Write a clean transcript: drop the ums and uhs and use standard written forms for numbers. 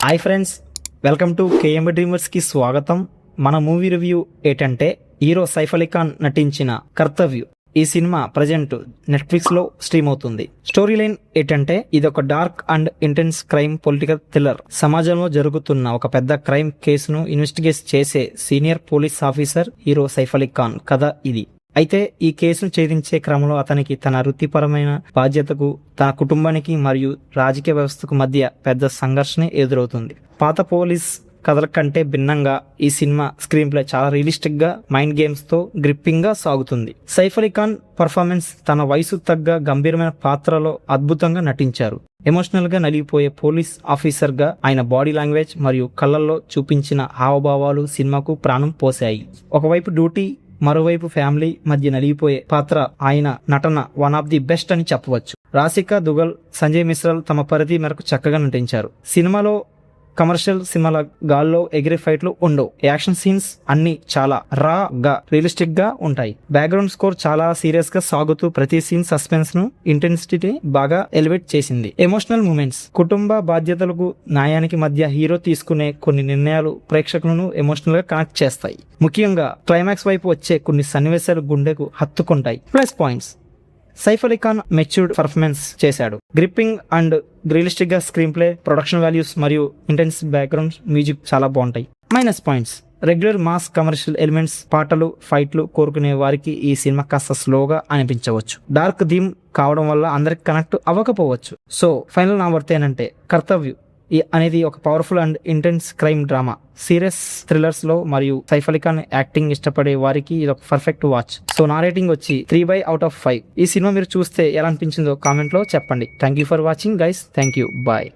Hi friends, welcome to KMB డ్రీమర్స్కి స్వాగతం. మన మూవీ రివ్యూ ఏంటంటే హీరో సైఫ్ అలీ ఖాన్ నటించిన కర్తవ్యు. ఈ సినిమా ప్రజెంట్ నెట్ఫ్లిక్స్లో స్ట్రీమ్ అవుతుంది. స్టోరీ లైన్ ఏంటంటే ఇది ఒక dark and intense crime political thriller. సమాజంలో జరుగుతున్న ఒక పెద్ద క్రైమ్ కేసును ఇన్వెస్టిగేట్ చేసే senior police officer hero Saif Ali Khan కథ ఇది. అయితే ఈ కేసును ఛేదించే క్రమంలో అతనికి తన వృత్తిపరమైన బాధ్యతకు, తన కుటుంబానికి మరియు రాజకీయ వ్యవస్థకు మధ్య పెద్ద సంఘర్షణ ఎదురవుతుంది. పాత పోలీస్ కథల కంటే భిన్నంగా ఈ సినిమా స్క్రీన్ ప్లే చాలా రియలిస్టిక్ గా, మైండ్ గేమ్స్ తో గ్రిప్పింగ్ గా సాగుతుంది. సైఫ్ అలీ ఖాన్ పర్ఫార్మెన్స్ తన వయసు తగ్గ గంభీరమైన పాత్రలో అద్భుతంగా నటించారు. ఎమోషనల్ గా నలిగిపోయే పోలీస్ ఆఫీసర్ గా ఆయన బాడీ లాంగ్వేజ్ మరియు కళ్ళల్లో చూపించిన హావభావాలు సినిమాకు ప్రాణం పోసాయి. ఒకవైపు డ్యూటీ, మరోవైపు ఫ్యామిలీ మధ్య నలిగిపోయే పాత్ర ఆయన నటన వన్ ఆఫ్ ది బెస్ట్ అని చెప్పవచ్చు. రాశికా దుగల్, సంజయ్ మిశ్రాల్ తమ పరిధి మేరకు చక్కగా నటించారు. సినిమాలో కమర్షియల్ సినిమాల గాల్లో ఎగిరే ఫైట్లు ఉండవు. యాక్షన్ సీన్స్ అన్ని చాలా రా గా రియలిస్టిక్ గా ఉంటాయి. బ్యాక్గ్రౌండ్ స్కోర్ చాలా సీరియస్ గా సాగుతూ ప్రతి సీన్ సస్పెన్స్ ను, ఇంటెన్సిటీ బాగా ఎలివేట్ చేసింది. ఎమోషనల్ మూమెంట్స్, కుటుంబ బాధ్యతలకు న్యాయానికి మధ్య హీరో తీసుకునే కొన్ని నిర్ణయాలు ప్రేక్షకులను ఎమోషనల్ గా కనెక్ట్ చేస్తాయి. ముఖ్యంగా క్లైమాక్స్ వైపు వచ్చే కొన్ని సన్నివేశాలు గుండెకు హత్తుకుంటాయి. Plus points: Saif Ali Khan matured performance చేశాడు. గ్రిప్పింగ్ అండ్ రియలిస్టిక్ గా స్క్రీన్ ప్లే, ప్రొడక్షన్ వాల్యూస్ మరియు ఇంటెన్స్ బ్యాక్గ్రౌండ్ మ్యూజిక్ చాలా బాగుంటాయి. Minus points: regular mass commercial elements, పాటలు, ఫైట్లు కోరుకునే వారికి ఈ సినిమా కాస్త స్లోగా అనిపించవచ్చు. డార్క్ థీమ్ కావడం వల్ల అందరికి కనెక్ట్ అవ్వకపోవచ్చు. సో ఫైనల్ నా వర్త్ ఏంటంటే కర్తవ్యు అనేది ఒక powerful and intense crime drama. Serious thrillers లో మరియు సైఫ్ అలీ ఖాన్ యాక్టింగ్ ఇష్టపడే వారికి ఇది ఒక పర్ఫెక్ట్ వాచ్. సో నా రేటింగ్ వచ్చి 3/5. ఈ సినిమా మీరు చూస్తే ఎలా అనిపించిందో కామెంట్ లో చెప్పండి. Thank you for watching guys. Thank you. Bye.